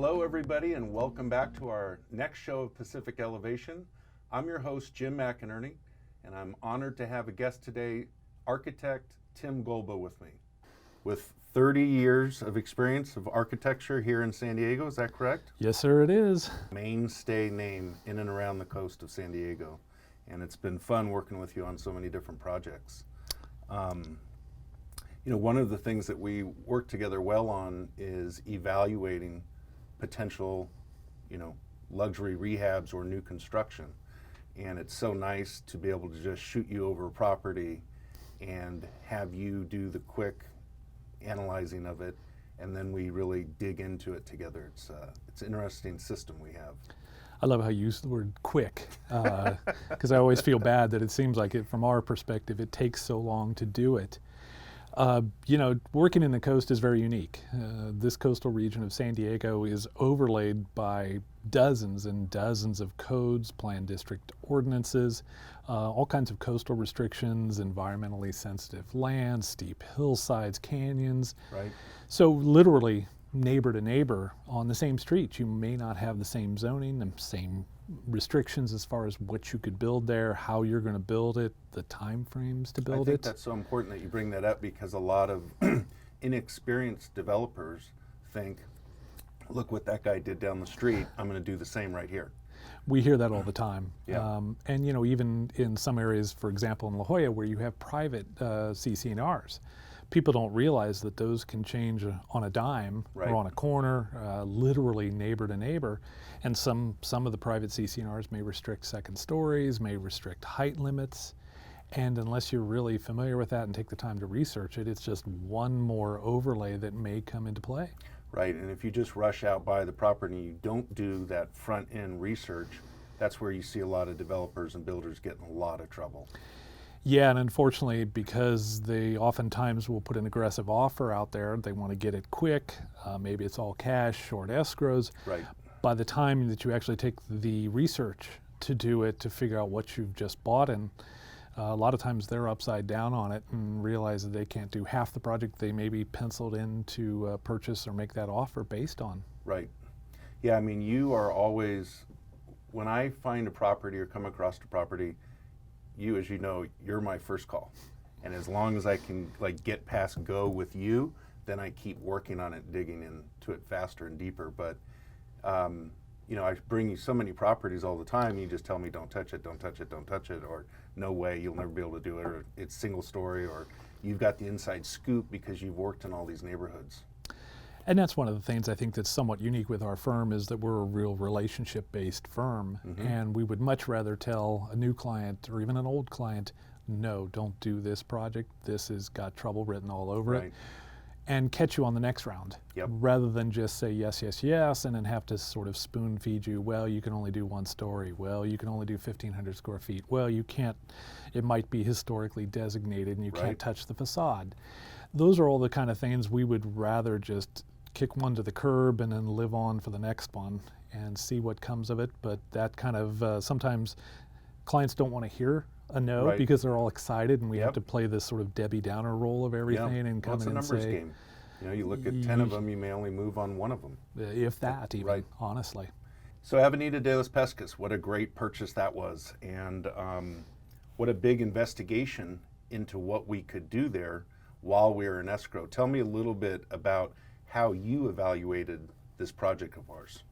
Hello, everybody, and welcome back to our next show of Pacific Elevation. I'm your host, Jim McInerney, and I'm honored to have a guest today, architect Tim Golba, with me. With 30 years of experience of architecture here in San Diego, is that correct? Yes, sir, it is. Mainstay name in and around the coast of San Diego, and it's been fun working with you on so many different projects. One of the things that we work together well on is evaluating potential, luxury rehabs or new construction. And it's so nice to be able to just shoot you over a property and have you do the quick analyzing of it, and then we really dig into it together. It's an interesting system we have. I love how you use the word quick, because I always feel bad that it seems like from our perspective, it takes so long to do it. Working in the coast is very unique. This coastal region of San Diego is overlaid by dozens and dozens of codes, planned district ordinances, all kinds of coastal restrictions, environmentally sensitive land, steep hillsides, canyons. Right. So literally neighbor to neighbor on the same street, you may not have the same zoning, the same restrictions as far as what you could build there, how you're going to build it, the time frames to build it. I think that's so important that you bring that up, because a lot of inexperienced developers think, look what that guy did down the street, I'm going to do the same right here. We hear that all the time. Yeah. Even in some areas, for example, in La Jolla, where you have private CC&Rs, people don't realize that those can change on a dime. Right. Or on a corner, literally neighbor to neighbor. And some of the private CC&Rs may restrict second stories, may restrict height limits. And unless you're really familiar with that and take the time to research it, it's just one more overlay that may come into play. Right, and if you just rush out by the property and you don't do that front end research, that's where you see a lot of developers and builders get in a lot of trouble. Yeah, and unfortunately, because they oftentimes will put an aggressive offer out there, they want to get it quick. Maybe it's all cash, short escrows. Right. By the time that you actually take the research to do it, to figure out what you've just bought in, a lot of times they're upside down on it and realize that they can't do half the project they maybe penciled in to purchase or make that offer based on. Right. Yeah, I mean, you are always, when I find a property or come across a property, you, as you know, you're my first call. And as long as I can get past go with you, then I keep working on it, digging into it faster and deeper. But I bring you so many properties all the time, you just tell me don't touch it, don't touch it, don't touch it, or no way, you'll never be able to do it, or it's single story, or you've got the inside scoop because you've worked in all these neighborhoods. And that's one of the things I think that's somewhat unique with our firm, is that we're a real relationship-based firm. Mm-hmm. And we would much rather tell a new client or even an old client, no, don't do this project. This has got trouble written all over Right. it. And catch you on the next round. Yep. Rather than just say yes, yes, yes, and then have to sort of spoon feed you, well, you can only do one story. Well, you can only do 1,500 square feet. Well, you can't, it might be historically designated and you Right. can't touch the facade. Those are all the kind of things we would rather just kick one to the curb and then live on for the next one and see what comes of it. But that kind of, sometimes clients don't want to hear a no, Right. because they're all excited and we Yep. have to play this sort of Debbie Downer role of everything and come Well, it's a in and numbers say, game. You look at 10 of them, you may only move on one of them. if that even, Right. honestly. So Avenida de las Pescas, what a great purchase that was. And what a big investigation into what we could do there while we were in escrow. Tell me a little bit about how you evaluated this project of ours.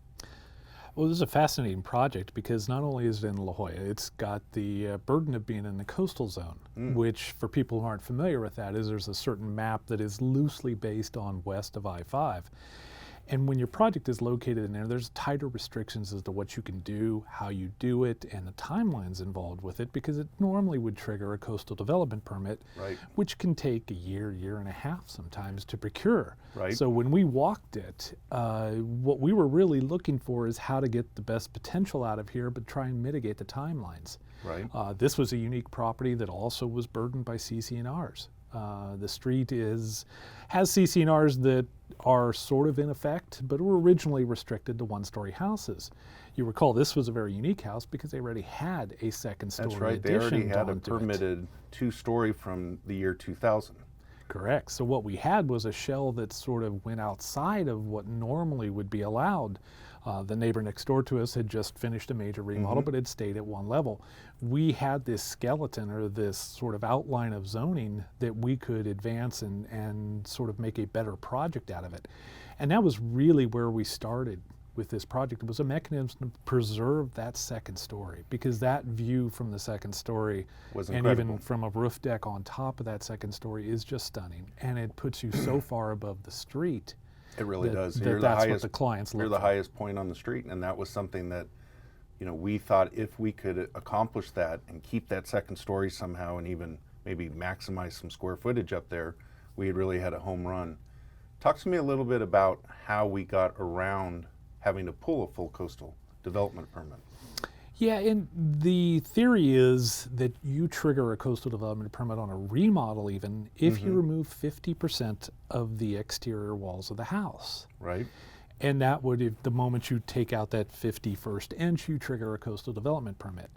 Well, this is a fascinating project because not only is it in La Jolla, it's got the burden of being in the coastal zone, which for people who aren't familiar with that is there's a certain map that is loosely based on west of I-5. And when your project is located in there, there's tighter restrictions as to what you can do, how you do it, and the timelines involved with it, because it normally would trigger a coastal development permit, Right. which can take a year, year and a half sometimes to procure. Right. So when we walked it, what we were really looking for is how to get the best potential out of here, but try and mitigate the timelines. Right. This was a unique property that also was burdened by CC&Rs. The street has CC&Rs that are sort of in effect, but were originally restricted to one-story houses. You recall this was a very unique house because they already had a second story That's right. They addition already had a onto it. permitted two-story from the year 2000. Correct. So what we had was a shell that sort of went outside of what normally would be allowed. The neighbor next door to us had just finished a major remodel, but it stayed at one level. We had this skeleton, or this sort of outline of zoning, that we could advance and sort of make a better project out of it. And that was really where we started with this project. It was a mechanism to preserve that second story, because that view from the second story, Was and incredible. even from a roof deck on top of that second story, is just stunning. And it puts you so far above the street. It really that- does. that You're that's the what highest. the clients You're look the for. highest point on the street, and that was something that, we thought if we could accomplish that and keep that second story somehow, and even maybe maximize some square footage up there, we had really had a home run. Talk to me a little bit about how we got around having to pull a full coastal development permit. Yeah, and the theory is that you trigger a coastal development permit on a remodel even if you remove 50% of the exterior walls of the house. Right? And that would, if the moment you take out that 51st inch, you trigger a coastal development permit.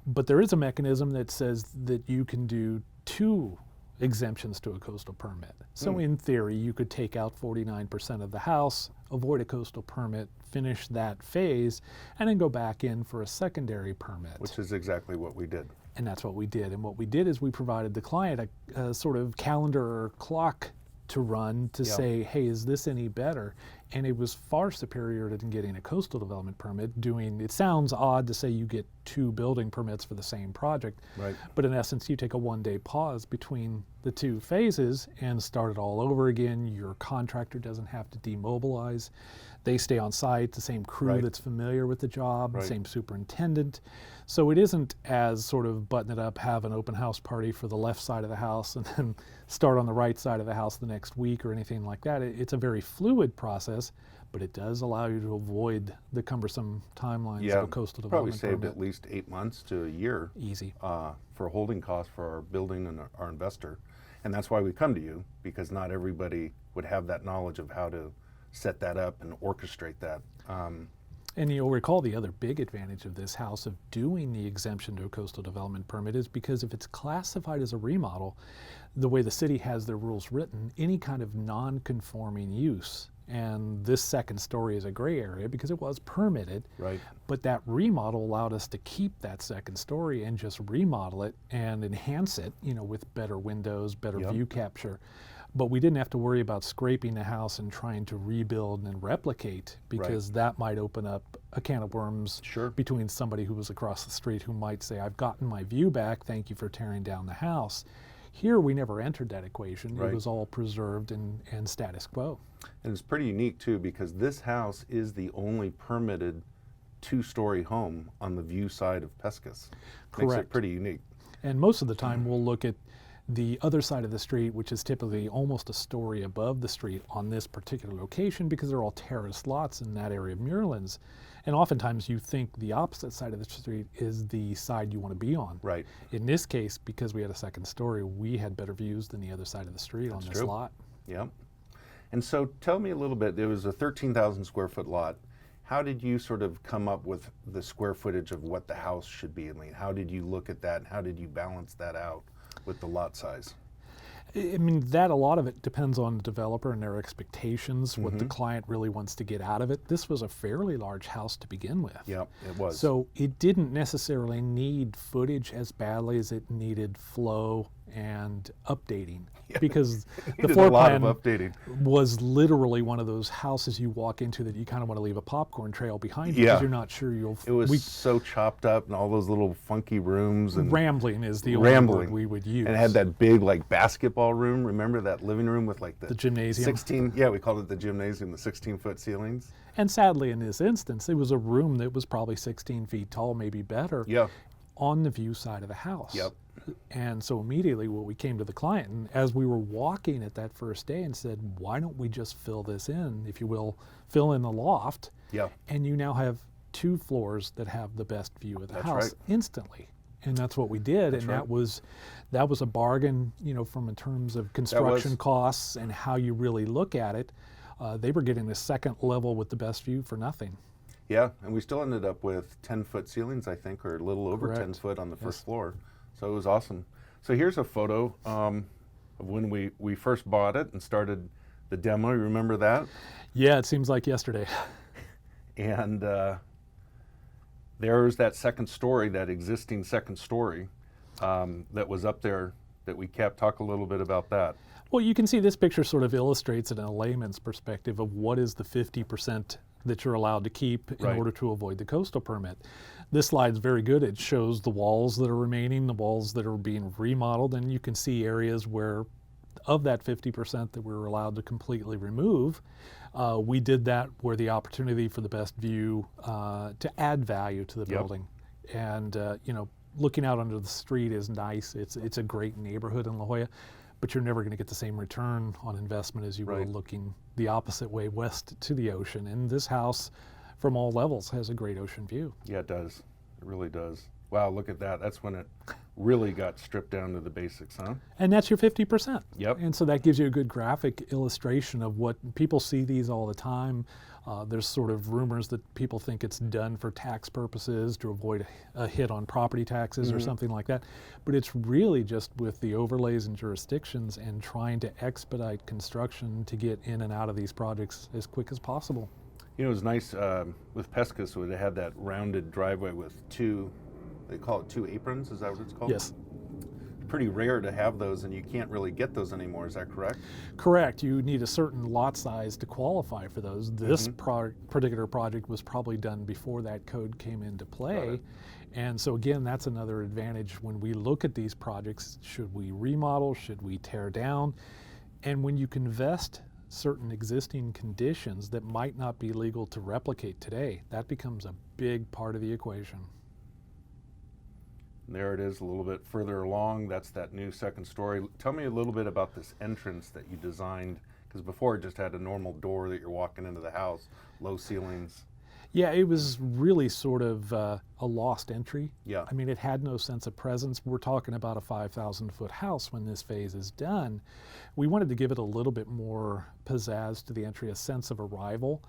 But there is a mechanism that says that you can do 2 exemptions to a coastal permit. So in theory, you could take out 49% of the house, avoid a coastal permit, finish that phase, and then go back in for a secondary permit. Which is exactly what we did. And that's what we did. And what we did is we provided the client a sort of calendar or clock to run to Yeah. say, hey, is this any better? And it was far superior to getting a coastal development permit. It sounds odd to say you get 2 building permits for the same project, Right. but in essence, you take a 1-day pause between the 2 phases and start it all over again. Your contractor doesn't have to demobilize. They stay on site, the same crew Right. that's familiar with the job, Right. same superintendent. So it isn't as sort of button it up, have an open house party for the left side of the house and then start on the right side of the house the next week or anything like that. It's a very fluid process, but it does allow you to avoid the cumbersome timelines Yeah. of a coastal Probably development saved permit. at least 8 months to a year Easy. for holding costs for our building and our investor. And that's why we come to you, because not everybody would have that knowledge of how to set that up and orchestrate that. And you'll recall the other big advantage of this house of doing the exemption to a coastal development permit is because if it's classified as a remodel, the way the city has their rules written, any kind of non-conforming use, and this second story is a gray area because it was permitted, Right. but that remodel allowed us to keep that second story and just remodel it and enhance it, with better windows, better Yep. view capture. But we didn't have to worry about scraping the house and trying to rebuild and replicate, because that might open up a can of worms Sure. between somebody who was across the street who might say, I've gotten my view back, thank you for tearing down the house. Here, we never entered that equation. Right. It was all preserved and status quo. And it's pretty unique too, because this house is the only permitted 2-story home on the view side of Pescas. Makes it Correct. pretty unique. And most of the time, we'll look at the other side of the street, which is typically almost a story above the street on this particular location, because they're all terraced lots in that area of Muirlands. And oftentimes you think the opposite side of the street is the side you want to be on. Right. In this case, because we had a second story, we had better views than the other side of the street on this true. lot. Yep. And so tell me a little bit, there was a 13,000 square foot lot. How did you sort of come up with the square footage of what the house should be? I mean, how did you look at that, and how did you balance that out with the lot size? I mean, that a lot of it depends on the developer and their expectations, what Mm-hmm. the client really wants to get out of it. This was a fairly large house to begin with. Yep, it was. So it didn't necessarily need footage as badly as it needed flow and updating, because the Needed floor a lot plan of updating. was literally one of those houses you walk into that you kind of want to leave a popcorn trail behind you Yeah. because you're not sure you'll. It was so chopped up, and all those little funky rooms, and Rambling is the only word rambling. we would use. And it had that big like basketball room. Remember that living room with like The gymnasium. 16? Yeah, we called it the gymnasium. The 16-foot ceilings. And sadly, in this instance, it was a room that was probably 16 feet tall, maybe better, Yeah. on the view side of the house. Yep. And so immediately what we came to the client, and as we were walking it that first day, and said, why don't we just fill this in, if you will, fill in the loft, Yeah. and you now have 2 floors that have the best view of the That's house right. instantly. And that's what we did, That's and right. that was a bargain, from in terms of construction was. costs and how you really look at it. They were getting the second level with the best view for nothing. Yeah, and we still ended up with 10-foot ceilings, I think, or a little over Correct. 10 foot on the first Yes. floor. So it was awesome. So here's a photo. of when we first bought it and started the demo. You remember that? Yeah, it seems like yesterday. And there's that second story, that existing second story that was up there that we kept. Talk a little bit about that. Well, you can see this picture sort of illustrates it in a layman's perspective of what is the 50% that you're allowed to keep in Right. order to avoid the coastal permit. This slide's very good. It shows the walls that are remaining, the walls that are being remodeled, and you can see areas where of that 50% that we were allowed to completely remove, we did that where the opportunity for the best view to add value to the Yep. building. And looking out onto the street is nice. It's a great neighborhood in La Jolla, but you're never going to get the same return on investment as you Right. will looking the opposite way west to the ocean. And this house, from all levels, has a great ocean view. Yeah, it does. It really does. Wow, look at that. That's when it really got stripped down to the basics, huh? And that's your 50%. Yep. And so that gives you a good graphic illustration of what people see these all the time. There's sort of rumors that people think it's done for tax purposes to avoid a hit on property taxes or something like that. But it's really just with the overlays and jurisdictions and trying to expedite construction to get in and out of these projects as quick as possible. You know, it was nice with Pescas where they had that rounded driveway with two, they call it two aprons, is that what it's called? Yes. Pretty rare to have those, and you can't really get those anymore, is that correct? Correct. You need a certain lot size to qualify for those. This particular project was probably done before that code came into play. And so again, that's another advantage when we look at these projects. Should we remodel? Should we tear down? And when you can vest certain existing conditions that might not be legal to replicate today, that becomes a big part of the equation. There it is a little bit further along. That's that new second story. Tell me a little bit about this entrance that you designed, because before it just had a normal door that you're walking into the house, low ceilings. Yeah, it was really sort of a lost entry. Yeah. I mean, it had no sense of presence. We're talking about a 5,000-foot house when this phase is done. We wanted to give it a little bit more pizzazz to the entry, a sense of arrival.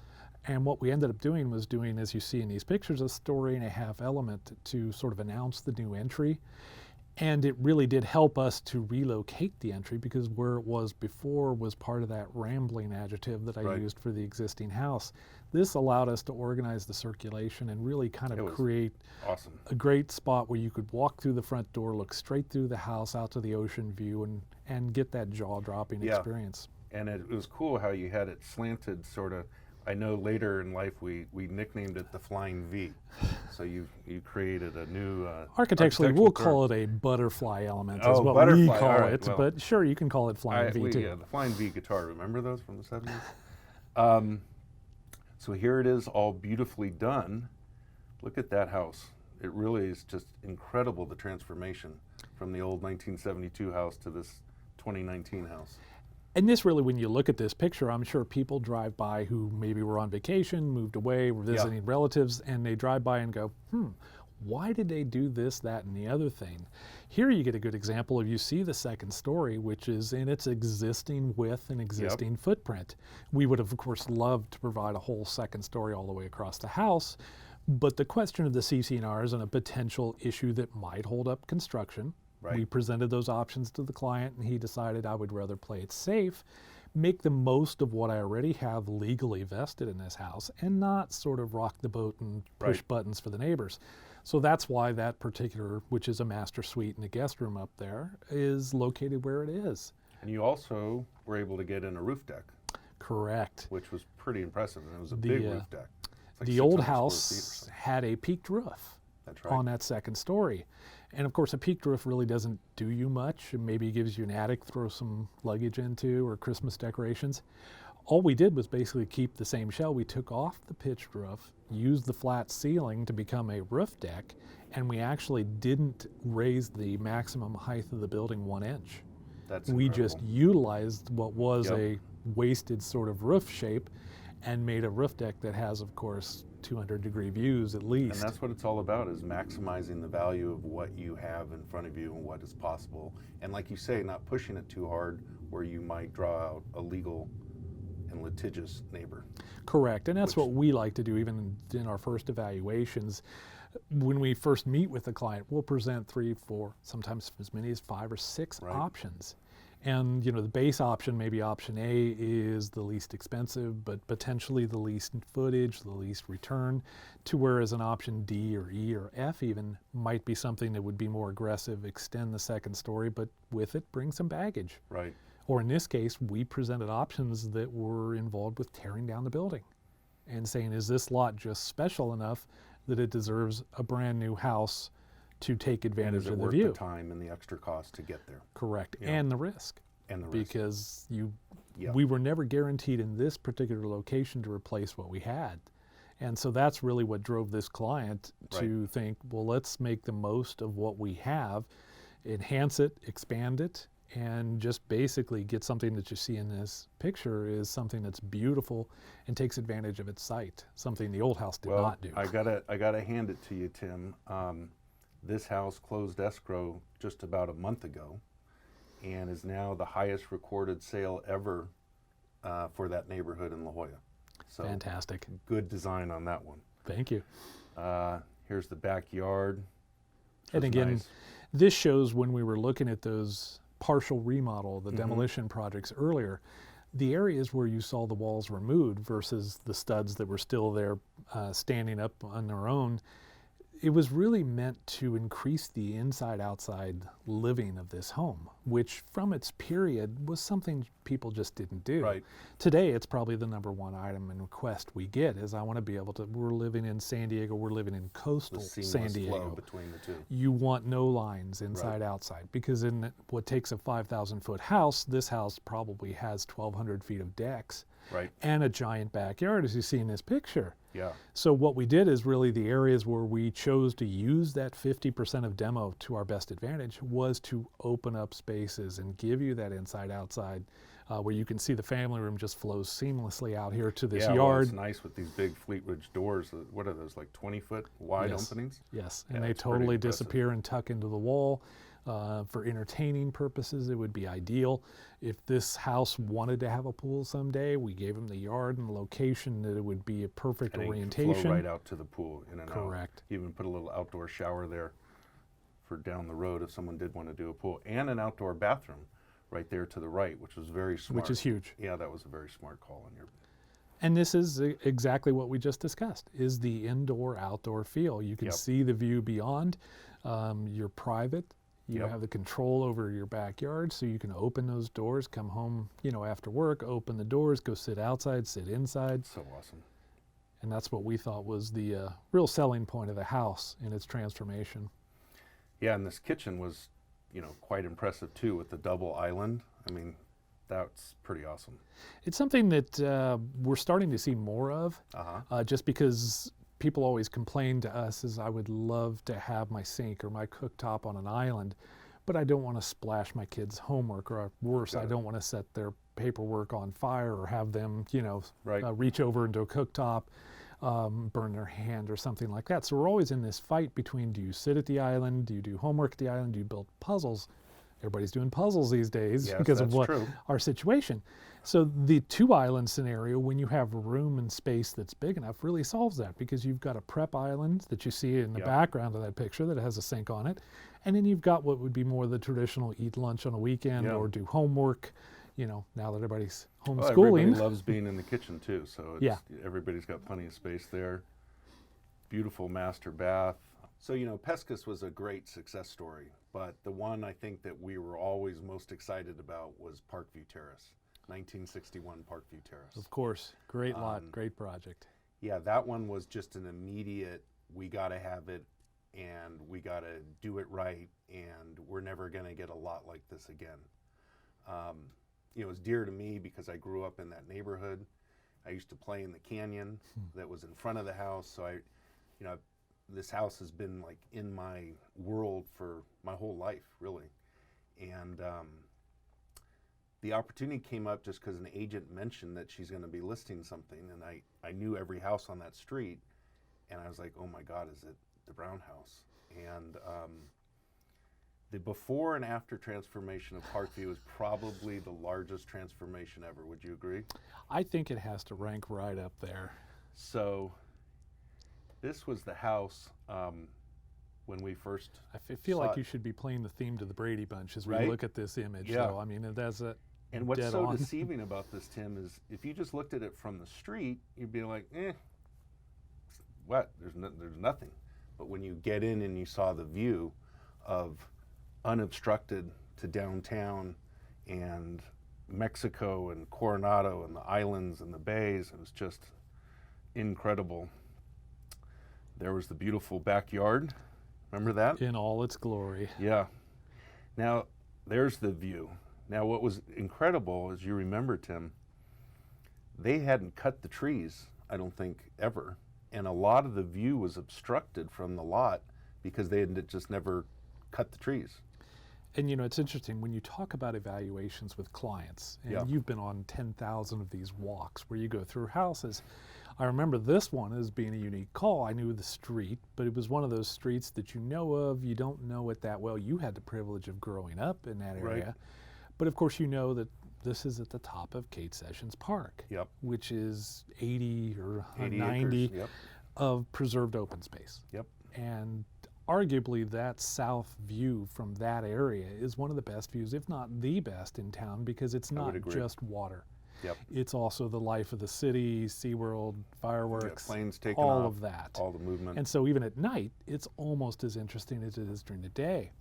And what we ended up doing was doing, as you see in these pictures, a story-and-a-half element to sort of announce the new entry. And it really did help us to relocate the entry because where it was before was part of that rambling adjective that I Right. used for the existing house. This allowed us to organize the circulation and really kind It of was create awesome. a great spot where you could walk through the front door, look straight through the house out to the ocean view and get that jaw-dropping Yeah. experience. And it was cool how you had it slanted sort of. I know later in life we nicknamed it the Flying V. So you created a new Architecturally, we'll architectural call it a butterfly element is Oh, what we butterfly, call all right, it. well. But sure, you can call it Flying V too. Yeah, the Flying V guitar. Remember those from the 70s? So here it is, all beautifully done. Look at that house. It really is just incredible, the transformation from the old 1972 house to this 2019 house. And this really, when you look at this picture, I'm sure people drive by who maybe were on vacation, moved away, were visiting relatives, and they drive by and go, why did they do this, that, and the other thing? Here you get a good example of you see the second story, which is in its existing width and existing footprint. We would have, of course, loved to provide a whole second story all the way across the house, but the question of the CC&Rs and a potential issue that might hold up construction. Right. We presented those options to the client, and he decided I would rather play it safe, make the most of what I already have legally vested in this house, and not sort of rock the boat and push buttons for the neighbors. So that's why that particular, which is a master suite and a guest room up there, is located where it is. And you also were able to get in a roof deck, Correct. which was pretty impressive. And it was a big roof deck. It's like The old 600 square feet or house something. had a peaked roof. That's right. On that second story. And of course, a peaked roof really doesn't do you much. It maybe gives you an attic, throw some luggage into, or Christmas decorations. All we did was basically keep the same shell. We took off the pitched roof, used the flat ceiling to become a roof deck, and we actually didn't raise the maximum height of the building 1 inch. That's We incredible. just utilized what was Yep. a wasted sort of roof shape and made a roof deck that has, of course, 200-degree views at least. And that's what it's all about, is maximizing the value of what you have in front of you and what is possible. And like you say, not pushing it too hard where you might draw out a legal and litigious neighbor. Correct, and that's what we like to do even in our first evaluations. When we first meet with the client, we'll present 3, 4, sometimes as many as 5 or 6 Right. options. And the base option, maybe option A, is the least expensive, but potentially the least footage, the least return, to whereas an option D or E or F even might be something that would be more aggressive, extend the second story, but with it bring some baggage. Right. Or in this case, we presented options that were involved with tearing down the building and saying, is this lot just special enough that it deserves a brand new house to take And advantage is it of the worth view? the time and the extra cost to get there? Correct. Yeah. And the risk. And the risk. Because Yeah. we were never guaranteed in this particular location to replace what we had. And so that's really what drove this client to think, well, let's make the most of what we have, enhance it, expand it, and just basically get something that you see in this picture is something that's beautiful and takes advantage of its site, something the old house did Well, not do. I gotta hand it to you, Tim. This house closed escrow just about a month ago, and is now the highest recorded sale ever for that neighborhood in La Jolla. So Fantastic. good design on that one. Thank you. Here's the backyard. which And was again, nice. this shows when we were looking at those partial remodel, the Mhm. demolition projects earlier, the areas where you saw the walls removed versus the studs that were still there standing up on their own, it was really meant to increase the inside-outside living of this home, which from its period was something people just didn't do. Right. Today, it's probably the number one item and request we get is I want to be able to, we're living in San Diego, we're living in The coastal seamless San flow Diego. between the two. You want no lines inside outside because in what takes a 5,000 foot house, this house probably has 1,200 feet of decks Right. and a giant backyard as you see in this picture. Yeah. So what we did is really the areas where we chose to use that 50% of demo to our best advantage was to open up spaces and give you that inside outside where you can see the family room just flows seamlessly out here to this Yeah, well, yard. it's nice with these big Fleet Ridge doors. What are those, like 20-foot wide Yes. openings? Yes, Yeah, and they it's pretty totally impressive. disappear and tuck into the wall. For entertaining purposes, it would be ideal. If this house wanted to have a pool someday, we gave them the yard and the location that it would be a perfect And it can orientation. flow right out to the pool, in and out. Correct. Even put a little outdoor shower there for down the road if someone did want to do a pool. And an outdoor bathroom right there to the right, which was very smart. Which is huge. Yeah, that was a very smart call on your. And this is exactly what we just discussed, is the indoor-outdoor feel. You can Yep. see the view beyond. You're private. You Yep. have the control over your backyard, so you can open those doors, come home, after work, open the doors, go sit outside, sit inside. So awesome. And that's what we thought was the real selling point of the house in its transformation. Yeah, and this kitchen was, quite impressive too with the double island. I mean, that's pretty awesome. It's something that we're starting to see more of, Uh-huh. just because people always complain to us is I would love to have my sink or my cooktop on an island, but I don't want to splash my kids' homework, or worse, I Got it. don't want to set their paperwork on fire or have them, Right. reach over into a cooktop, burn their hand or something like that. So we're always in this fight between, do you sit at the island, do you do homework at the island, do you build puzzles? Everybody's doing puzzles these days Yes, because of that's what true. our situation. So the two island scenario, when you have room and space that's big enough, really solves that because you've got a prep island that you see in the Yep. background of that picture that has a sink on it. And then you've got what would be more the traditional eat lunch on a weekend Yeah. or do homework, now that everybody's Well, homeschooling. everybody loves being in the kitchen too, so Yeah. everybody's got plenty of space there. Beautiful master bath. So, Pescas was a great success story, but the one I think that we were always most excited about was Parkview Terrace, 1961 Parkview Terrace. Of course, great lot, Um, great project. Yeah, that one was just an immediate, we got to have it and we got to do it right, and we're never going to get a lot like this again. It was dear to me because I grew up in that neighborhood. I used to play in the canyon that was in front of the house, so this house has been like in my world for my whole life, really. And the opportunity came up just because an agent mentioned that she's going to be listing something, and I knew every house on that street, and I was like, oh my God, is it the Brown house? And the before and after transformation of Parkview is probably the largest transformation ever. Would you agree? I think it has to rank right up there. So this was the house when we first feel saw like it. you should be playing the theme to the Brady Bunch as we Right? look at this image. Yeah. So I mean, that's a And what's dead so on. deceiving about this, Tim, is if you just looked at it from the street, you'd be like, what? There's nothing. But when you get in and you saw the view of unobstructed to downtown and Mexico and Coronado and the islands and the bays, it was just incredible. There was the beautiful backyard. Remember that? In all its glory. Yeah. Now, there's the view. Now, what was incredible, as you remember, Tim, they hadn't cut the trees, I don't think, ever. And a lot of the view was obstructed from the lot because they had just never cut the trees. And you know, it's interesting when you talk about evaluations with clients, and Yeah. you've been on 10,000 of these walks where you go through houses. I remember this one as being a unique call. I knew the street, but it was one of those streets that you know of, you don't know it that well. You had the privilege of growing up in that area. Right. But of course, you know that this is at the top of Kate Sessions Park, Yep. which is 80 or 80 90 acres. Yep. of preserved open space. Yep. And arguably that south view from that area is one of the best views, if not the best in town, because it's would not agree. just water. Yep. It's also the life of the city, SeaWorld, fireworks, Planes taking all off, of that. all the movement. And so even at night, it's almost as interesting as it is during the day.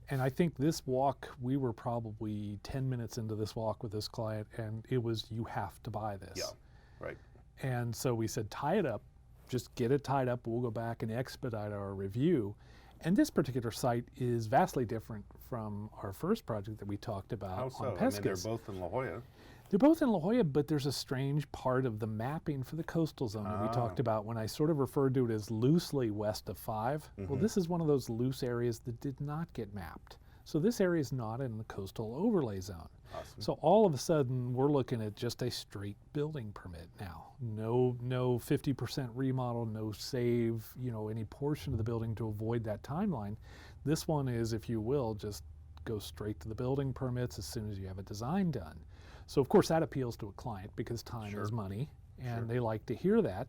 And I think this walk, we were probably 10 minutes into this walk with this client, and it was, you have to buy this. Yeah. Right. And so we said, tie it up, just get it tied up. We'll go back and expedite our review. And this particular site is vastly different from our first project that we talked about How on so? I mean, Pescas. they're both in La Jolla. They're both in La Jolla, but there's a strange part of the mapping for the coastal zone that we talked about when I sort of referred to it as loosely west of 5. Well, this is one of those loose areas that did not get mapped. So this area is not in the coastal overlay zone. Awesome. So all of a sudden, we're looking at just a straight building permit now. No 50% remodel, no save, you know, any portion of the building to avoid that timeline. This one is, if you will, just go straight to the building permits as soon as you have a design done. So of course that appeals to a client because time is money, and they like to hear that.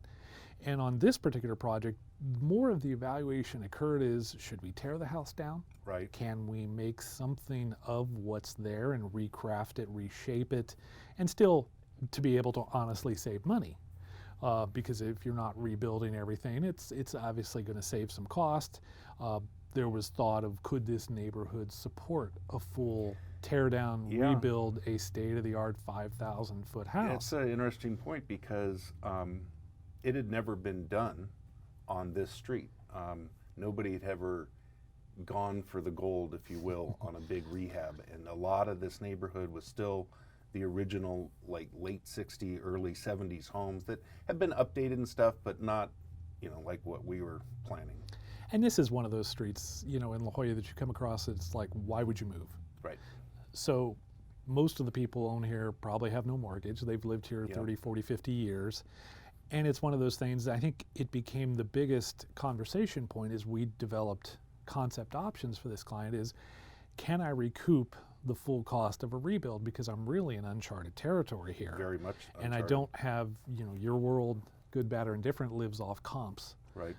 And on this particular project, more of the evaluation occurred is, should we tear the house down? Right. Can we make something of what's there and recraft it, reshape it, and still to be able to honestly save money? Because if you're not rebuilding everything, it's obviously going to save some cost. There was thought of, could this neighborhood support a full tear down, rebuild a state-of-the-art 5,000-foot house? It's an interesting point because it had never been done on this street. Nobody had ever gone for the gold, if you will, on a big rehab. And a lot of this neighborhood was still the original, like, late 60s, early 70s homes that have been updated and stuff, but not, you know, like what we were planning. And this is one of those streets, you know, in La Jolla that you come across, it's like, why would you move? Right. So most of the people own here probably have no mortgage. They've lived here 30, 40, 50 years. And it's one of those things, I think it became the biggest conversation point as we developed concept options for this client is, can I recoup the full cost of a rebuild? Because I'm really in uncharted territory here. Very much And I uncharted. don't have, you know, your world, good, bad, or indifferent, lives off comps. Right.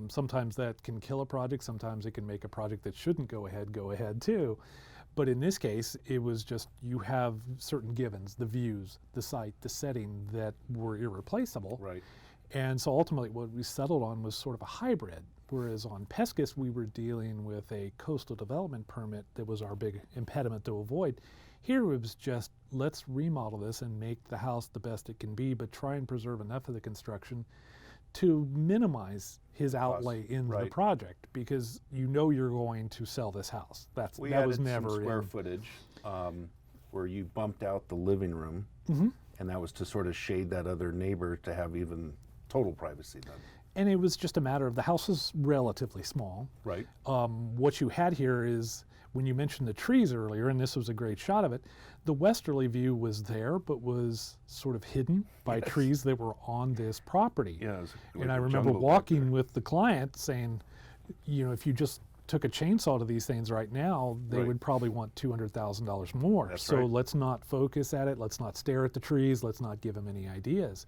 Sometimes that can kill a project. Sometimes it can make a project that shouldn't go ahead too. But in this case, it was just, you have certain givens, the views, the site, the setting that were irreplaceable. Right. And so ultimately what we settled on was sort of a hybrid. Whereas on Pescas, we were dealing with a coastal development permit that was our big impediment to avoid. Here it was just, let's remodel this and make the house the best it can be, but try and preserve enough of the construction to minimize his outlay in the right. project, because you know you're going to sell this house. That We was added never some square in. footage where you bumped out the living room, and that was to sort of shade that other neighbor to have even total privacy then. And it was just a matter of, the house is relatively small. Right. What you had here is, when you mentioned the trees earlier, and this was a great shot of it, the westerly view was there, but was sort of hidden by trees that were on this property. Yeah. It was like And I a remember jungle back walking there. with the client saying, you know, if you just took a chainsaw to these things right now, they Right. would probably want $200,000 more. That's So right. let's not focus at it. Let's not stare at the trees. Let's not give them any ideas.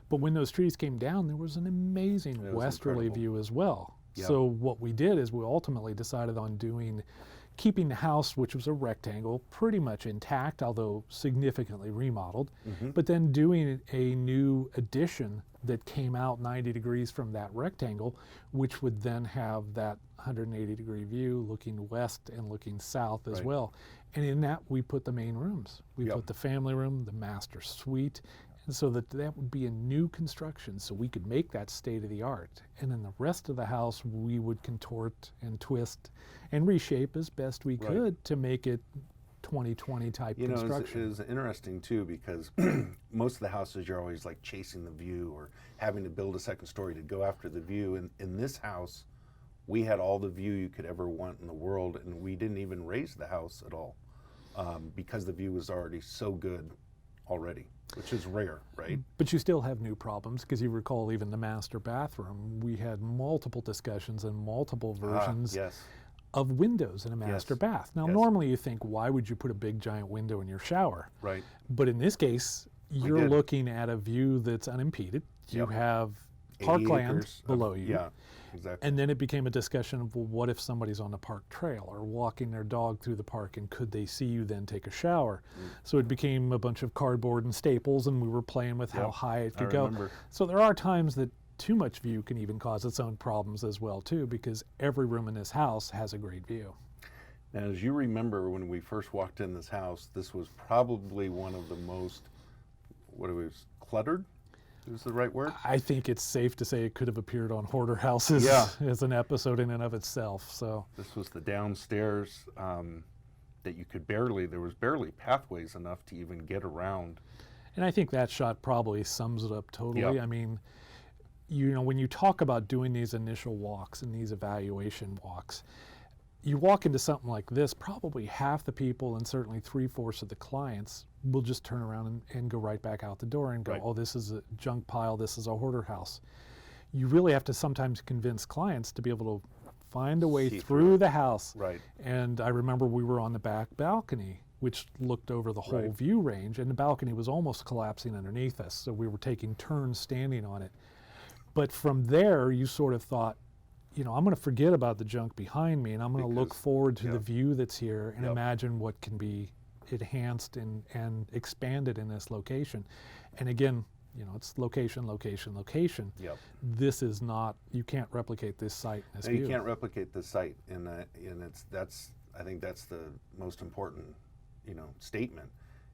But when those trees came down, there was an amazing It was westerly incredible. view as well. Yep. So what we did is we ultimately decided on keeping the house, which was a rectangle, pretty much intact, although significantly remodeled, but then doing a new addition that came out 90 degrees from that rectangle, which would then have that 180-degree view looking west and looking south as Right. well. And in that, we put the main rooms. We Yep. put the family room, the master suite, and so that would be a new construction, so we could make that state of the art. And then the rest of the house, we would contort and twist and reshape as best we Right. could to make it 2020 type You know, construction. it's interesting too, because most of the houses you're always like chasing the view or having to build a second story to go after the view. And in this house, we had all the view you could ever want in the world, and we didn't even raise the house at all because the view was already so good already, which is rare, right? But you still have new problems, because you recall even the master bathroom, we had multiple discussions and multiple versions Yes. of windows in a master Yes. bath. Now, Yes. normally you think, why would you put a big giant window in your shower? Right. But in this case, you're did. looking at a view that's unimpeded. You Yep. have 80 parkland acres of- below you. Yeah, exactly. And then it became a discussion of, well, what if somebody's on the park trail or walking their dog through the park, and could they see you then take a shower? So it became a bunch of cardboard and staples, and we were playing with how Yep, high it I could go. remember. So there are times that too much view can even cause its own problems as well too, because every room in this house has a great view. Now, as you remember, when we first walked in this house, this was probably one of the most, cluttered? Is the right word? I think it's safe to say it could have appeared on Hoarder Houses Yeah. as an episode in and of itself. So This was the downstairs that you could there was barely pathways enough to even get around. And I think that shot probably sums it up totally. Yep. I mean, when you talk about doing these initial walks and these evaluation walks, you walk into something like this, probably half the people and certainly 3/4 of the clients will just turn around and go right back out the door and go, Right. oh, this is a junk pile, this is a hoarder house. You really have to sometimes convince clients to be able to find a way See through through it. the house. Right. And I remember we were on the back balcony, which looked over the whole Right. view range, and the balcony was almost collapsing underneath us, so we were taking turns standing on it. But from there, you sort of thought, I'm going to forget about the junk behind me, and I'm going to look Because- forward to the yep. view that's here and Yep. imagine what can be enhanced and expanded in this location. And again, it's location, location, location. Yep. This is not, you can't replicate this site in this Now, view. you can't replicate the site, and I think that's the most important, statement,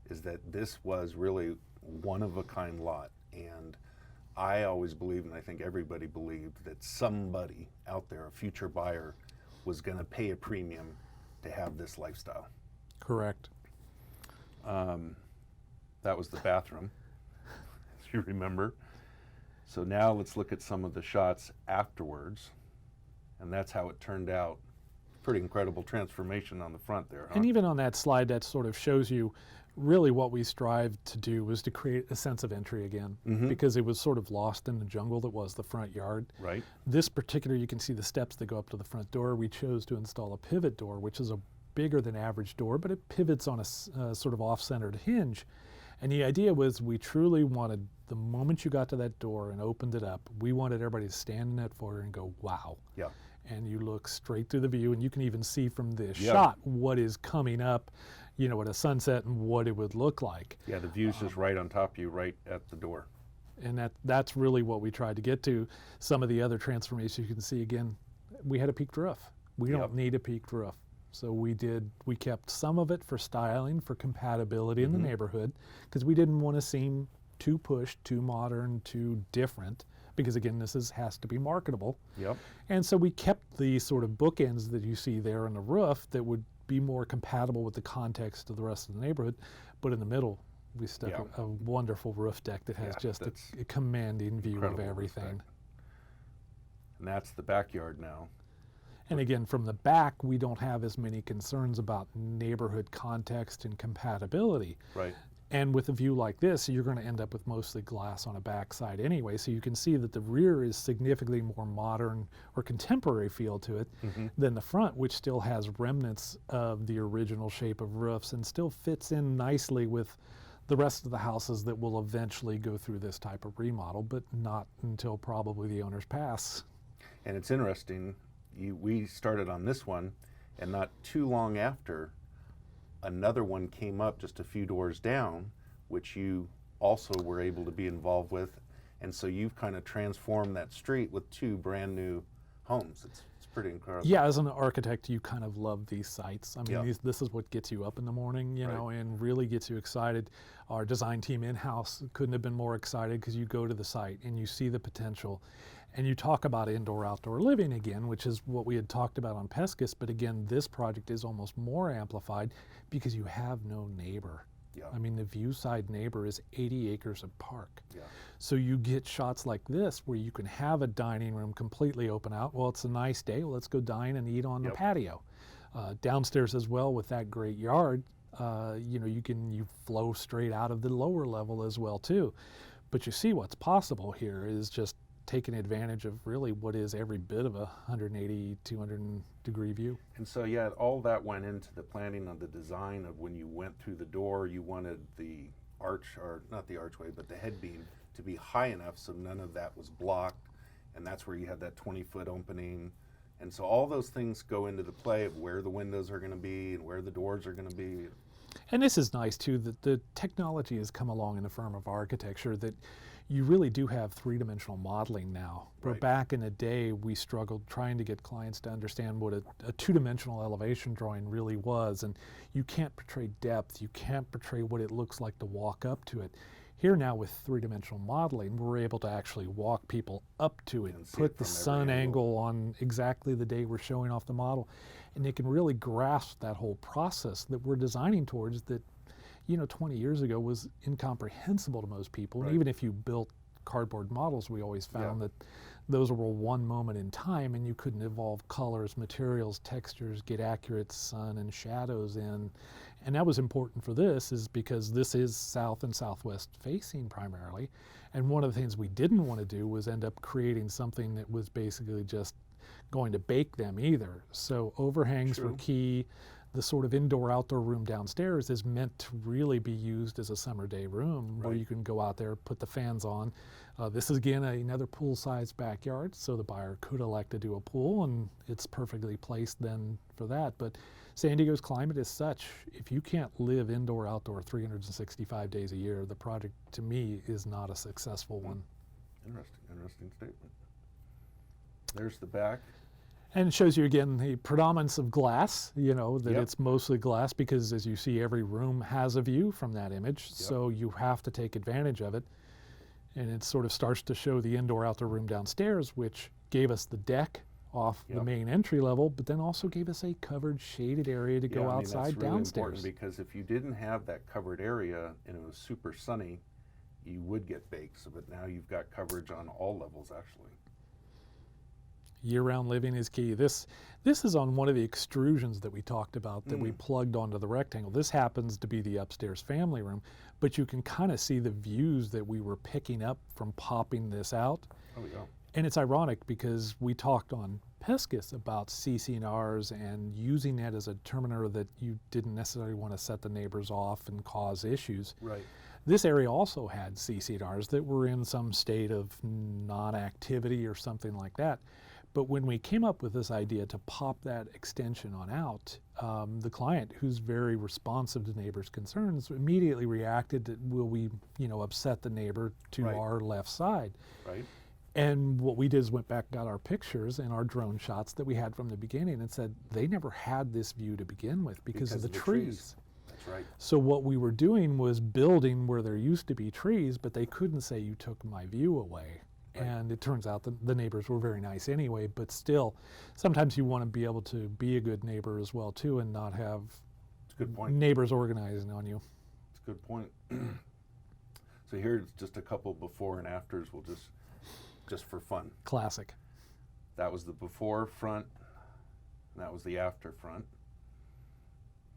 is that this was really one of a kind lot, and I always believed, and I think everybody believed, that somebody out there, a future buyer, was going to pay a premium to have this lifestyle. Correct. That was the bathroom, as you remember. So now let's look at some of the shots afterwards, and that's how it turned out. Pretty incredible transformation on the front there, huh? And even on that slide, that sort of shows you really what we strived to do was to create a sense of entry again, because it was sort of lost in the jungle that was the front yard. Right. This particular, you can see the steps that go up to the front door. We chose to install a pivot door, which is a bigger than average door, but it pivots on a sort of off-centered hinge. And the idea was we truly wanted, the moment you got to that door and opened it up, we wanted everybody to stand in that foyer and go, wow. Yeah. And you look straight through the view, and you can even see from this Yeah. shot what is coming up, at a sunset and what it would look like. Yeah, the view's just right on top of you, right at the door. And that's really what we tried to get to. Some of the other transformations you can see, again, we had a peaked roof. We Yep. don't need a peaked roof. So we kept some of it for styling, for compatibility in the neighborhood, because we didn't want to seem too pushed, too modern, too different, because again, has to be marketable. Yep. And so we kept the sort of bookends that you see there on the roof that would be more compatible with the context of the rest of the neighborhood. But in the middle, we stuck Yeah. a wonderful roof deck that has Yeah, just that's a commanding view of incredible roof everything. deck. And that's the backyard now. And again, from the back, we don't have as many concerns about neighborhood context and compatibility. Right. And with a view like this, you're going to end up with mostly glass on a backside anyway. So you can see that the rear is significantly more modern or contemporary feel to it than the front, which still has remnants of the original shape of roofs and still fits in nicely with the rest of the houses that will eventually go through this type of remodel, but not until probably the owners pass. And it's interesting, we started on this one, and not too long after, another one came up just a few doors down, which you also were able to be involved with. And so you've kind of transformed that street with two brand new homes. It's pretty incredible. Yeah, as an architect, you kind of love these sites. I mean, Yeah. this is what gets you up in the morning, you know, Right. and really gets you excited. Our design team in-house couldn't have been more excited because you go to the site and you see the potential. And you talk about indoor-outdoor living again, which is what we had talked about on Pescus, but again, this project is almost more amplified because you have no neighbor. Yeah. I mean, the viewside neighbor is 80 acres of park. Yeah. So you get shots like this where you can have a dining room completely open out. Well, it's a nice day. Well, let's go dine and eat on the Yep. patio. Downstairs as well with that great yard, you know, you flow straight out of the lower level as well too. But you see what's possible here is just taking advantage of really what is every bit of a 180, 200 degree view. And so, yeah, all that went into the planning of the design of when you went through the door, you wanted the arch, or not the archway, but the head beam to be high enough so none of that was blocked. And that's where you had that 20-foot opening. And so all those things go into the play of where the windows are going to be and where the doors are going to be. And this is nice too, that the technology has come along in the firm of architecture that you really do have three-dimensional modeling now. But Right. back in the day, we struggled trying to get clients to understand what a two-dimensional elevation drawing really was. And you can't portray depth, you can't portray what it looks like to walk up to it. Here now with three-dimensional modeling, we're able to actually walk people up to it, And see put it the from every sun angle. angle on exactly the day we're showing off the model. And they can really grasp that whole process that we're designing towards that, you know, 20 years ago was incomprehensible to most people. Right. And even if you built cardboard models, we always found Yeah. that those were one moment in time and you couldn't evolve colors, materials, textures, get accurate sun and shadows in. And that was important for this is because this is south and southwest facing primarily. And one of the things we didn't want to do was end up creating something that was basically just going to bake them either. So overhangs were True. key. The sort of indoor-outdoor room downstairs is meant to really be used as a summer day room where Right. you can go out there, put the fans on. This is again another pool-sized backyard, so the buyer could elect to do a pool, and it's perfectly placed then for that. But San Diego's climate is such, if you can't live indoor-outdoor 365 days a year, the project to me is not a successful one. Interesting statement. There's the back. And it shows you again the predominance of glass, you know, that Yep. it's mostly glass because as you see, every room has a view from that image. So you have to take advantage of it. And it sort of starts to show the indoor-outdoor room downstairs, which gave us the deck off the Yep. main entry level, but then also gave us a covered shaded area to Yeah, go I mean, outside that's really downstairs. important because if you didn't have that covered area and it was super sunny, you would get bakes. But now you've got coverage on all levels, actually. Year-round living is key. This is on one of the extrusions that we talked about that Mm. we plugged onto the rectangle. This happens to be the upstairs family room, but you can kind of see the views that we were picking up from popping this out. Oh, yeah. And it's ironic because we talked on Pescus about CC&Rs and using that as a determiner that you didn't necessarily want to set the neighbors off and cause issues. Right. This area also had CC&Rs that were in some state of non-activity or something like that. But when we came up with this idea to pop that extension on out, the client, who's very responsive to neighbors' concerns, immediately reacted that, will we, you know, upset the neighbor to Right. our left side? Right. And what we did is went back and got our pictures and our drone shots that we had from the beginning and said they never had this view to begin with because of the trees. That's right. So what we were doing was building where there used to be trees, but they couldn't say you took my view away. Right. And it turns out that the neighbors were very nice anyway, but still, sometimes you want to be able to be a good neighbor as well too and not have It's a good point. neighbors organizing on you. It's a good point. So here's just a couple before and afters. We'll just for fun. Classic. That was the before front, and that was the after front.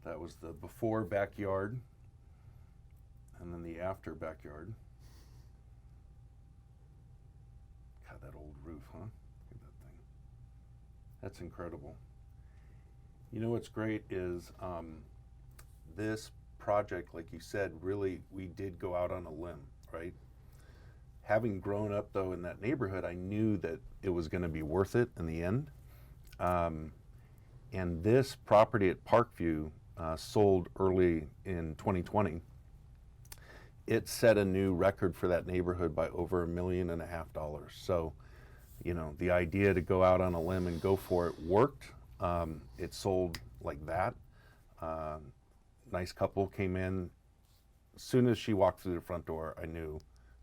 That was the before backyard, and then the after backyard. God, that old roof, huh? Look at that thing. That's incredible. You know what's great is this project, like you said, really we did go out on a limb, right? having grown up though in that neighborhood, I knew that it was going to be worth it in the end. And this property at Parkview sold early in 2020. It set a new record for that neighborhood by over $1.5 million. So, you know, the idea to go out on a limb and go for it worked. It sold like that. Nice couple came in. As soon as she walked through the front door, I knew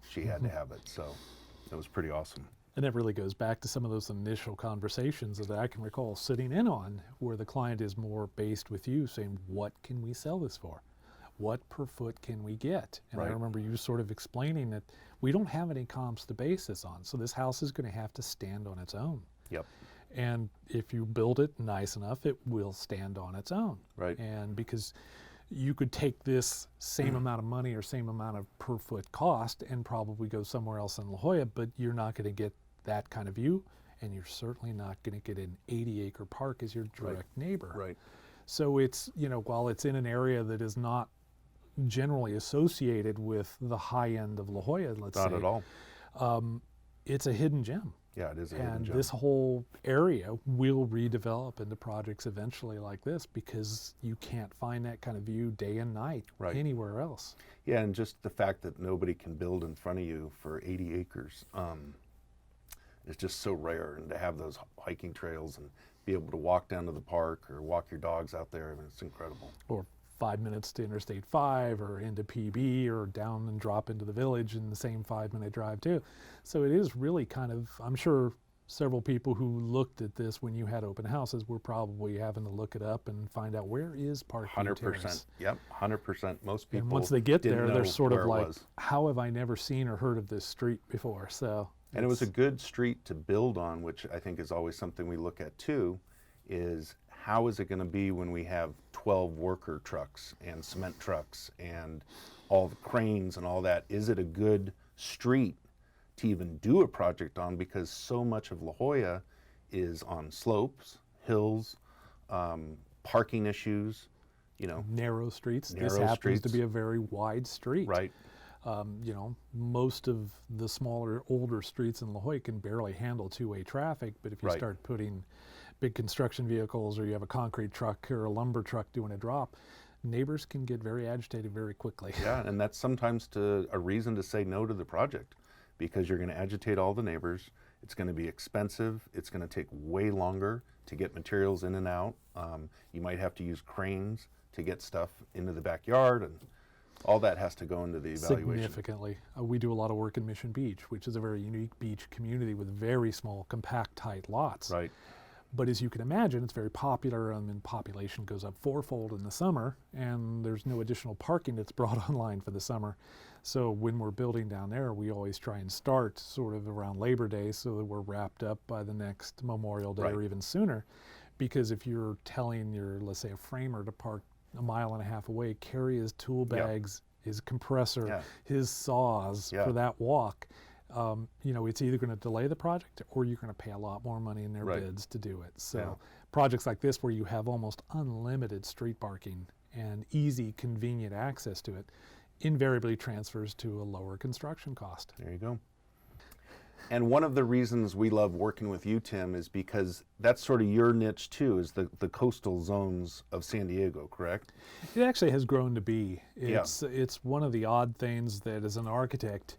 she had to have it. So it was pretty awesome. And that really goes back to some of those initial conversations that I can recall sitting in on, where the client is more based with you saying, what can we sell this for? What per foot can we get? And I Right. remember you sort of explaining that we don't have any comps to base this on. So this house is going to have to stand on its own. Yep. And if you build it nice enough, it will stand on its own. Right. And because you could take this same amount of money or same amount of per foot cost and probably go somewhere else in La Jolla, but you're not going to get that kind of view, and you're certainly not going to get an 80-acre park as your direct neighbor. Right. So it's, you know, while it's in an area that is not generally associated with the high end of La Jolla, let's say. Not at all. It's a hidden gem. Yeah, it is a hidden And gem. this whole area will redevelop into projects eventually like this, because you can't find that kind of view day and night Right. anywhere else. Yeah, and just the fact that nobody can build in front of you for 80 acres is just so rare. And to have those hiking trails and be able to walk down to the park or walk your dogs out there, I mean, it's incredible. Or 5 minutes to Interstate 5 or into PB or down and drop into the village in the same 5-minute drive too. So it is really kind of, I'm sure several people who looked at this when you had open houses were probably having to look it up and find out, where is Parkview 100%. Terrace? Yep, 100%. Most people. And once they get didn't there, know they're sort where of it like, was. how have I never seen or heard of this street before? So And it was a it's- good street to build on, which I think is always something we look at too, is how is it going to be when we have 12 worker trucks and cement trucks and all the cranes and all that? Is it a good street to even do a project on? Because so much of La Jolla is on slopes, hills, parking issues, you know, narrow streets. This Narrow happens to streets. be a very wide street. right? You know, most of the smaller, older streets in La Jolla can barely handle two-way traffic, but if you Right. start putting big construction vehicles, or you have a concrete truck or a lumber truck doing a drop, neighbors can get very agitated very quickly. Yeah, and that's sometimes a reason to say no to the project, because you're going to agitate all the neighbors. It's going to be expensive. It's going to take way longer to get materials in and out. You might have to use cranes to get stuff into the backyard, and all that has to go into the evaluation. Significantly. We do a lot of work in Mission Beach, which is a very unique beach community with very small, compact, tight lots. Right, But as you can imagine, it's very popular, and population goes up fourfold in the summer, and there's no additional parking that's brought online for the summer. So when we're building down there, we always try and start sort of around Labor Day so that we're wrapped up by the next Memorial Day or Right. even sooner. Because if you're telling your, let's say, a framer to park a mile and a half away, carry his tool Yeah. bags, his compressor, Yeah. his saws Yeah. for that walk, you know, it's either going to delay the project, or you're going to pay a lot more money in their Right. bids to do it. So Yeah. projects like this, where you have almost unlimited street parking and easy, convenient access to it, invariably transfers to a lower construction cost. there you go. And one of the reasons we love working with you, Tim, is because that's sort of your niche too, is the coastal zones of San Diego, correct? It actually has grown to be. Yeah. It's one of the odd things that, as an architect,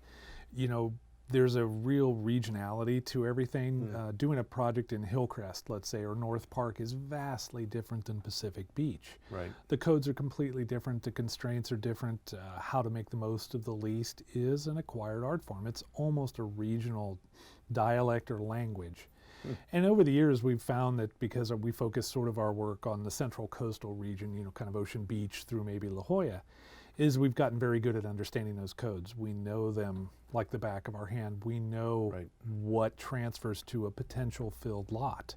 you know, there's a real regionality to everything. Doing a project in Hillcrest, let's say, or North Park is vastly different than Pacific Beach. Right. The codes are completely different. The constraints are different. How to make the most of the least is an acquired art form. It's almost a regional dialect or language. And over the years, we've found that because we focus sort of our work on the central coastal region, you know, kind of Ocean Beach through maybe La Jolla, is we've gotten very good at understanding those codes. We know them like the back of our hand. We know Right. what transfers to a potential filled lot.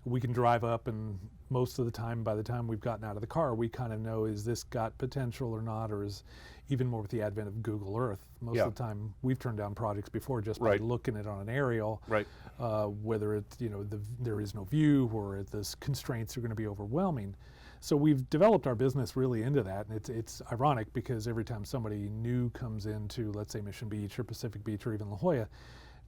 We can drive up, and most of the time, by the time we've gotten out of the car, we kind of know, is this got potential or not, or is, even more with the advent of Google Earth, most Yeah. of the time we've turned down projects before just Right. by looking at it on an aerial, Right. whether it's, you know, there is no view, or the constraints are going to be overwhelming. So we've developed our business really into that, and it's ironic because every time somebody new comes into, let's say, Mission Beach or Pacific Beach or even La Jolla,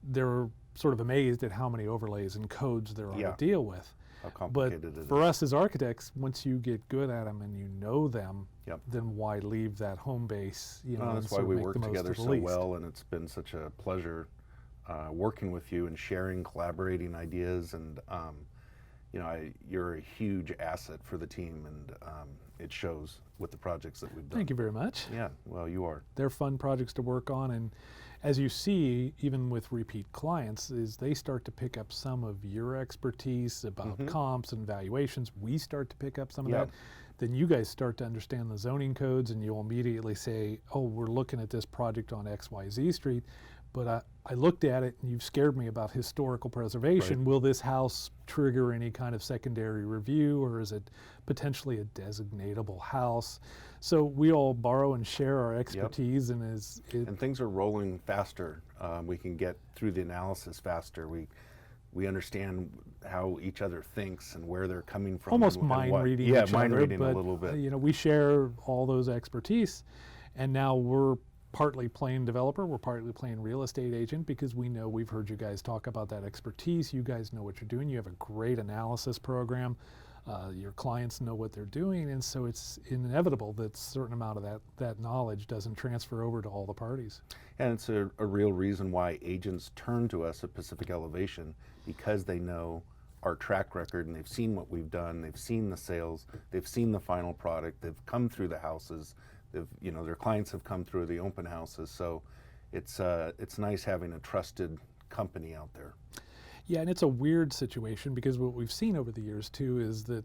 they're sort of amazed at how many overlays and codes there are Yeah. to deal with. How But complicated it for is. us as architects, once you get good at them and you know them, Yep. then why leave that home base? You know, No, and that's why sort of we make work the most together of the so least. well, and it's been such a pleasure working with you and sharing, collaborating ideas, and you know, you're a huge asset for the team, and it shows with the projects that we've done. Thank you very much. Yeah, well, you are. They're fun projects to work on, and as you see, even with repeat clients, is they start to pick up some of your expertise about comps and valuations. We start to pick up some of Yeah. that. Then you guys start to understand the zoning codes, and you'll immediately say, oh, we're looking at this project on XYZ Street, but I looked at it and you've scared me about historical preservation. Right. Will this house trigger any kind of secondary review, or is it potentially a designatable house? So we all borrow and share our expertise, and And things are rolling faster. We can get through the analysis faster. We understand how each other thinks and where they're coming from. almost and mind what. reading Yeah, each mind other, reading but a little bit. you know, we share all those expertise, and now we're partly playing developer, we're partly playing real estate agent, because we know, we've heard you guys talk about that expertise. You guys know what you're doing. You have a great analysis program. Your clients know what they're doing, and so it's inevitable that a certain amount of that knowledge doesn't transfer over to all the parties. And it's a real reason why agents turn to us at Pacific Elevation, because they know our track record and they've seen what we've done, they've seen the sales, they've seen the final product, they've come through the houses, you know, their clients have come through the open houses. So it's nice having a trusted company out there. Yeah, and it's a weird situation because what we've seen over the years too is that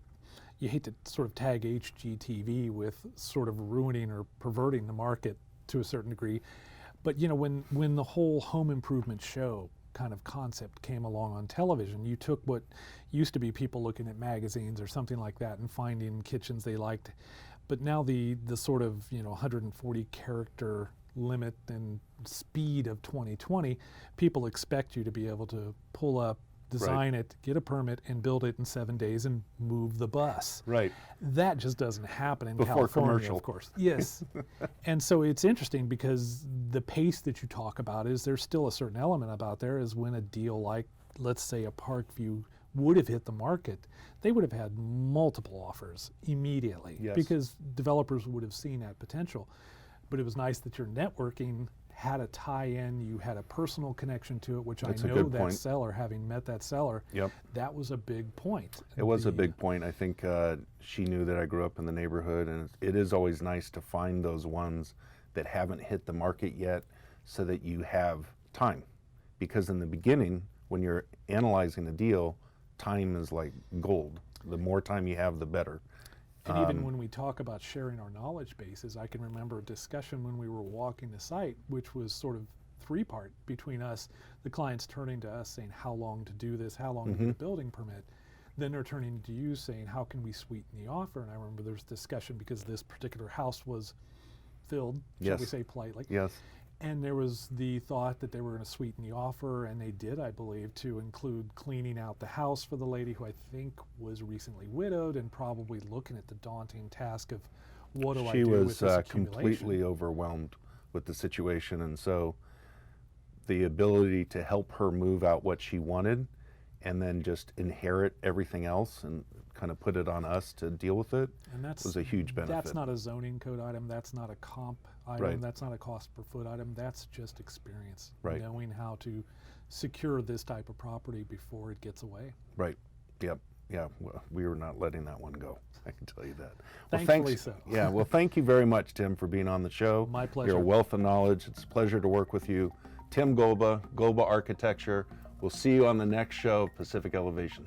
you hate to sort of tag HGTV with sort of ruining or perverting the market to a certain degree. But you know, when the whole home improvement show kind of concept came along on television, you took what used to be people looking at magazines or something like that and finding kitchens they liked. But now the sort of, you know, 140 character limit and speed of 2020, people expect you to be able to pull up, design it, get a permit, and build it in 7 days and move the bus. Right. That just doesn't happen in Before California, commercial. of course. Yes. And so it's interesting because the pace that you talk about is there's still a certain element about there is when a deal like, let's say, a Parkview would have hit the market, they would have had multiple offers immediately Yes. because developers would have seen that potential. But it was nice that your networking had a tie-in, you had a personal connection to it, which That's I a know good that point. seller, having met that seller, Yep. that was a big point. It was a The- big point. I think she knew that I grew up in the neighborhood, and it is always nice to find those ones that haven't hit the market yet so that you have time. Because in the beginning, when you're analyzing a deal, time is like gold. The more time you have, the better. And even when we talk about sharing our knowledge bases, I can remember a discussion when we were walking the site, which was sort of three-part between us, the clients turning to us saying how long to do this, how long to get a building permit. Then they're turning to you saying, how can we sweeten the offer? And I remember there was discussion because this particular house was filled, shall we Yes. say politely. Yes. And there was the thought that they were going to sweeten the offer, and they did, I believe, to include cleaning out the house for the lady who I think was recently widowed and probably looking at the daunting task of what do I She do was with this accumulation? completely overwhelmed with the situation, and so the ability to help her move out what she wanted and then just inherit everything else and kind of put it on us to deal with it And that's was a huge benefit. That's not a zoning code item. That's not a comp item. Right. That's not a cost per foot item. That's just experience. Right. Knowing how to secure this type of property before it gets away. Right. Yep. Yeah. Well, we were not letting that one go. I can tell you that. Thankfully thanks, so. Yeah. Well, thank you very much, Tim, for being on the show. My You're pleasure. a wealth of knowledge. It's a pleasure to work with you. Tim Golba, Golba Architecture. We'll see you on the next show of Pacific Elevation.